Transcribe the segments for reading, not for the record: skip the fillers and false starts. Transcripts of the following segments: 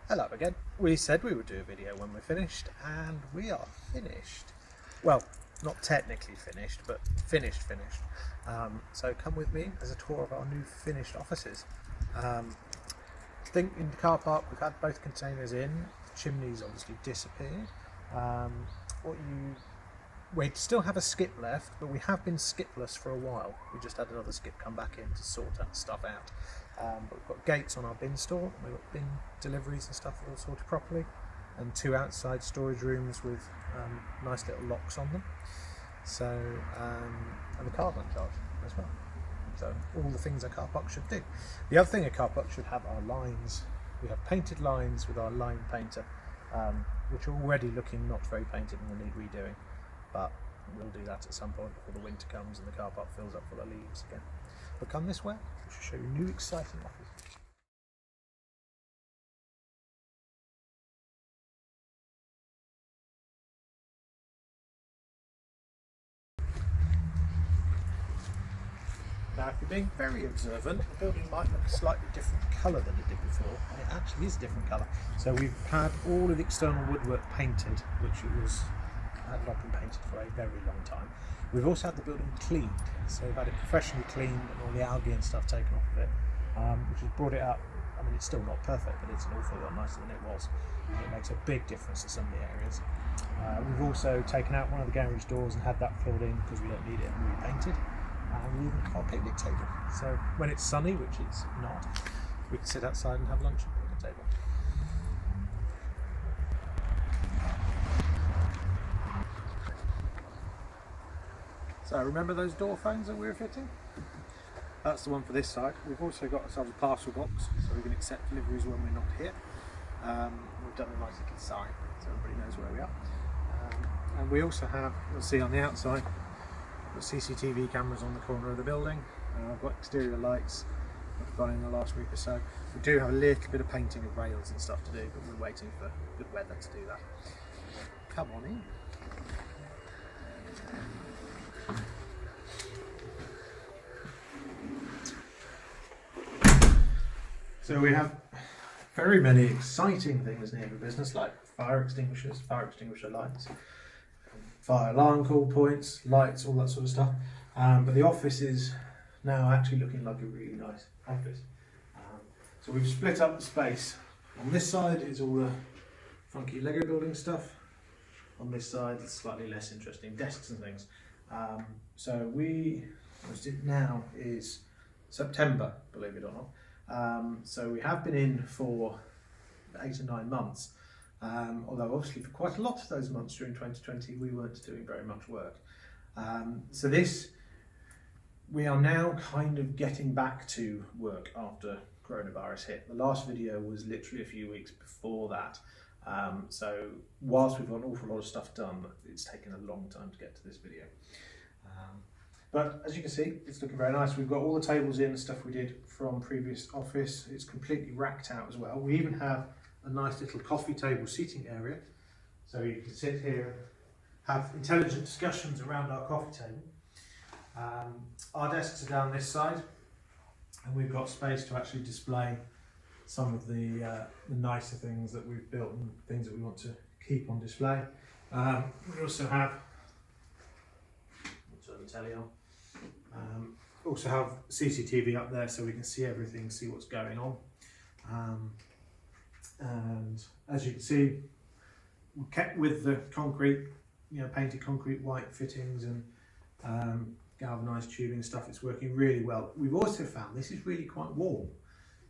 Hello again. We said we would do a video when we're finished, and we are finished. Well, not technically finished, but finished. So come with me as a tour of our new finished offices. I think in the car park we've had both containers in. The chimney's obviously disappeared. We still have a skip left, but we have been skipless for a while. We just had another skip come back in to sort that stuff out. But we've got gates on our bin store, we've got bin deliveries and stuff all sorted properly, and 2 outside storage rooms with nice little locks on them. So, and the card line charge as well. So all the things a car park should do. The other thing a car park should have are lines. We have painted lines with our line painter, which are already looking not very painted and will need redoing. But we'll do that at some point before the winter comes and the car park fills up full of leaves again. But come this way, we should show you new exciting offices. Now, if you're being very observant, the building might look a slightly different colour than it did before, and it actually is a different colour. So we've had all of the external woodwork painted, which had not been painted for a very long time. We've also had the building cleaned, so we've had it professionally cleaned and all the algae and stuff taken off of it, which has brought it up. I mean, it's still not perfect, but it's an awful lot nicer than it was. And it makes a big difference in some of the areas. We've also taken out one of the garage doors and had that filled in because we don't need it and repainted. And we even have our picnic table. So when it's sunny, which it's not, we can sit outside and have lunch at the picnic table. So remember those door phones that we were fitting? That's the one for this side. We've also got ourselves a parcel box, so we can accept deliveries when we're not here. We've done a nice little sign, so everybody knows where we are. And we also have, you'll see on the outside, got CCTV cameras on the corner of the building. I've got exterior lights I've got in the last week or so. We do have a little bit of painting of rails and stuff to do, but we're waiting for good weather to do that. Come on in. So we have very many exciting things near the business, like fire extinguishers, fire extinguisher lights, fire alarm call points, lights, all that sort of stuff. But the office is now actually looking like a really nice office. So we've split up the space. On this side is all the funky Lego building stuff. On this side it's slightly less interesting, desks and things. So now is September, believe it or not. So we have been in for 8 or 9 months. Although obviously for quite a lot of those months during 2020 we weren't doing very much work. We are now kind of getting back to work after coronavirus hit. The last video was literally a few weeks before that. So whilst we've got an awful lot of stuff done, it's taken a long time to get to this video. But as you can see, it's looking very nice. We've got all the tables in, stuff we did from previous office. It's completely racked out as well. We even have a nice little coffee table seating area. So you can sit here and have intelligent discussions around our coffee table. Our desks are down this side, and we've got space to actually display some of the nicer things that we've built and things that we want to keep on display. We also have, I'll turn the telly on. Also have CCTV up there so we can see everything, see what's going on. And as you can see, we kept with the concrete, painted concrete white fittings and galvanised tubing stuff. It's working really well. We've also found this is really quite warm.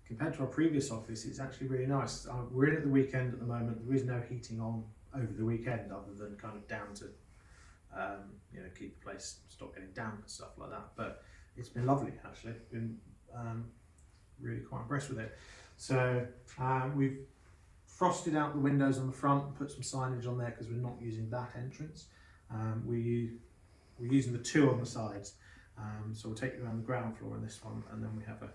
Compared to our previous office, it's actually really nice. We're in at the weekend at the moment. There is no heating on over the weekend other than kind of down to keep the place, stop getting damp and stuff like that. But it's been lovely actually. Been really quite impressed with it. So we've frosted out the windows on the front and put some signage on there because we're not using that entrance. We're using the 2 on the sides. So we'll take you around the ground floor in this one, and then we're going to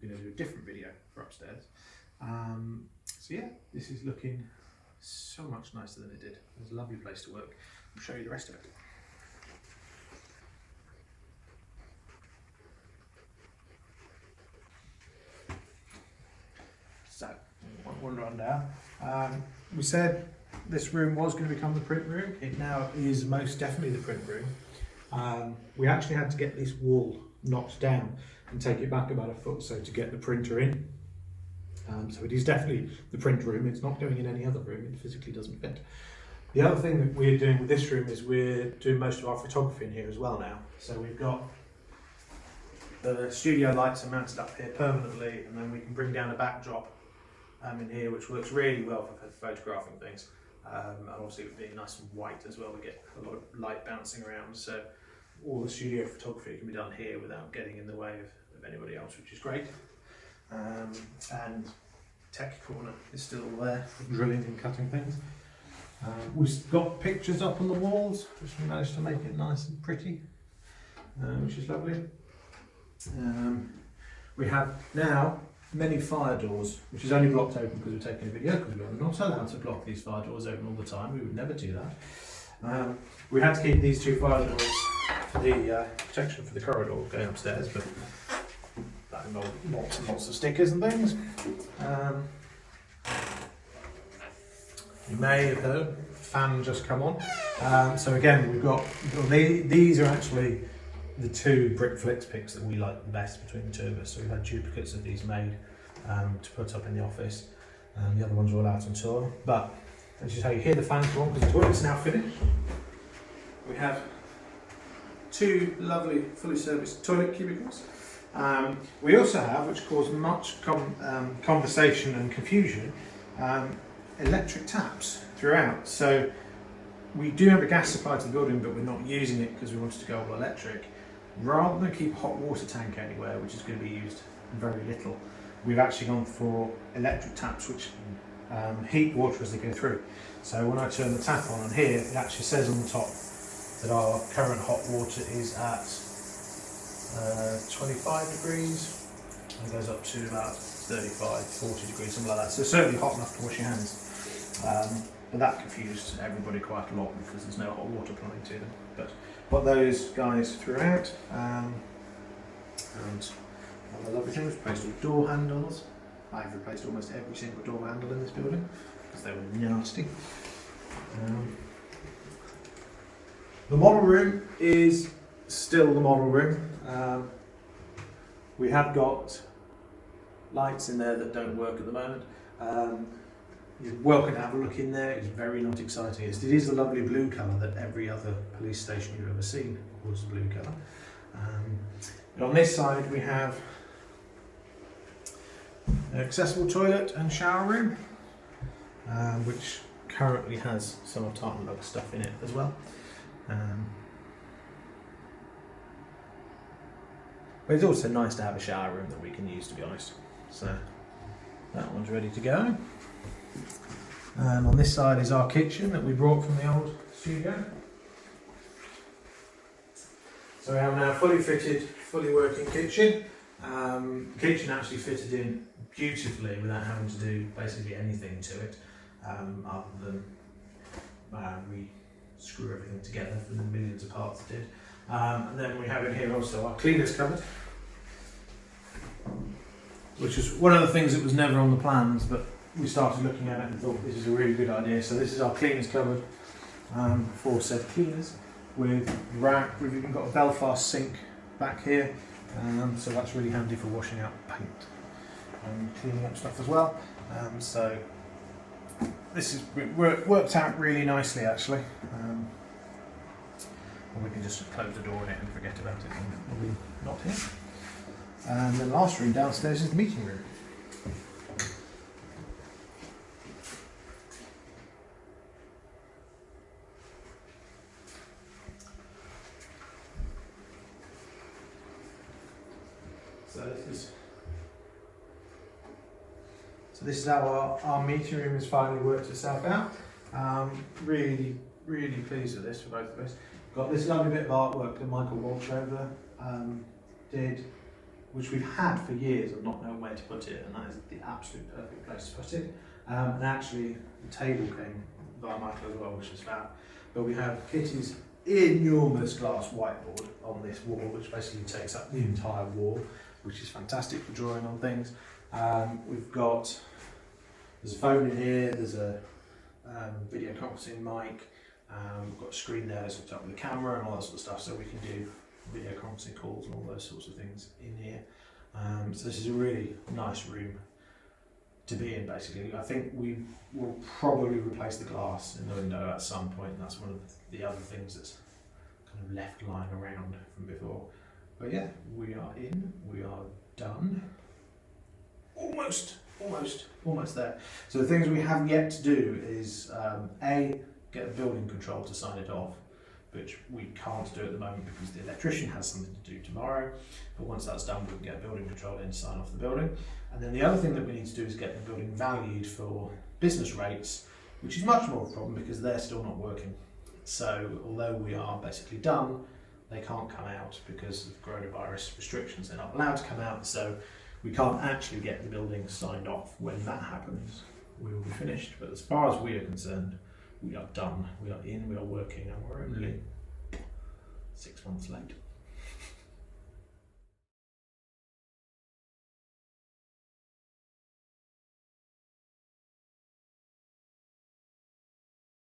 do a different video for upstairs. So yeah, this is looking so much nicer than it did. It's a lovely place to work. I'll show you the rest of it. So one run down. We said this room was going to become the print room. It now is most definitely the print room. We actually had to get this wall knocked down and take it back about a foot so to get the printer in. So it is definitely the print room. It's not going in any other room. It physically doesn't fit. The other thing that we're doing with this room is we're doing most of our photography in here as well now. So we've got the studio lights are mounted up here permanently, and then we can bring down a backdrop in here, which works really well for photographing things. And obviously it being nice and white as well, we get a lot of light bouncing around. So all the studio photography can be done here without getting in the way of anybody else, which is great. And tech corner is still there for drilling and cutting things. We've got pictures up on the walls, which we managed to make it nice and pretty, which is lovely. We have now many fire doors, which is only blocked open because we're taking a video, because we're not allowed to block these fire doors open all the time. We would never do that. We had to keep these two fire doors for the protection for the corridor going upstairs, but that involved lots and lots of stickers and things. You may have heard a fan just come on. So again, we've got these are actually the two brick flex picks that we like the best between the two of us. So we've had duplicates of these made to put up in the office. The other ones are all out on tour. But as you say, you hear the fan come on because the toilet's now finished. We have two lovely fully serviced toilet cubicles. We also have, which caused much conversation and confusion, electric taps throughout. So we do have a gas supply to the building, but we're not using it because we wanted to go all electric. Rather than keep a hot water tank anywhere, which is going to be used very little, we've actually gone for electric taps which heat water as they go through. So when I turn the tap on here, it actually says on the top that our current hot water is at 25 degrees and goes up to about 35, 40 degrees, something like that. So certainly hot enough to wash your hands. But that confused everybody quite a lot because there's no hot water plumbing to them. But got those guys throughout, and all the lovely things. Replaced all door handles. I've replaced almost every single door handle in this building because they were nasty. The model room is still the model room. We have got lights in there that don't work at the moment. You're welcome to have a look in there. It's very not exciting. It is the lovely blue colour that every other police station you've ever seen was the blue colour. But on this side we have an accessible toilet and shower room, which currently has some of Tartan Lug stuff in it as well. But it's also nice to have a shower room that we can use, to be honest. So that one's ready to go. And on this side is our kitchen that we brought from the old studio. So we have now a fully fitted, fully working kitchen. The kitchen actually fitted in beautifully without having to do basically anything to it, other than we screw everything together from the millions of parts it did. And then we have in here also our cleaners cupboard, which is one of the things that was never on the plans, but we started looking at it and thought this is a really good idea. So this is our cleaners cupboard for said cleaners, with rack. We've even got a Belfast sink back here, so that's really handy for washing out paint and cleaning up stuff as well. So this is worked out really nicely actually. And we can just close the door on it and forget about it and we'll be not here. And the last room downstairs is the meeting room. So this is how our meeting room has finally worked itself out. Really pleased with this for both of us. Got this lovely bit of artwork that Michael Walchover did, which we've had for years and not known where to put it, and that is the absolute perfect place to put it. And actually the table came by Michael as well, which is fab. But we have Kitty's enormous glass whiteboard on this wall, which basically takes up the entire wall, which is fantastic for drawing on things. We've got There's a phone in here, there's a video conferencing mic, we've got a screen there that's hooked up with a camera and all that sort of stuff, so we can do video conferencing calls and all those sorts of things in here. So this is a really nice room to be in, basically. I think we will probably replace the glass in the window at some point. That's one of the other things that's kind of left lying around from before. But yeah, we are in, we are done. Almost there. So the things we have yet to do is A, get the building control to sign it off, which we can't do at the moment because the electrician has something to do tomorrow. But once that's done, we can get building control in to sign off the building. And then the other thing that we need to do is get the building valued for business rates, which is much more of a problem because they're still not working. So although we are basically done, they can't come out because of coronavirus restrictions. They're not allowed to come out, so we can't actually get the building signed off. When that happens, we will be finished. But as far as we are concerned, we are done. We are in, we are working, and we're only 6 months late.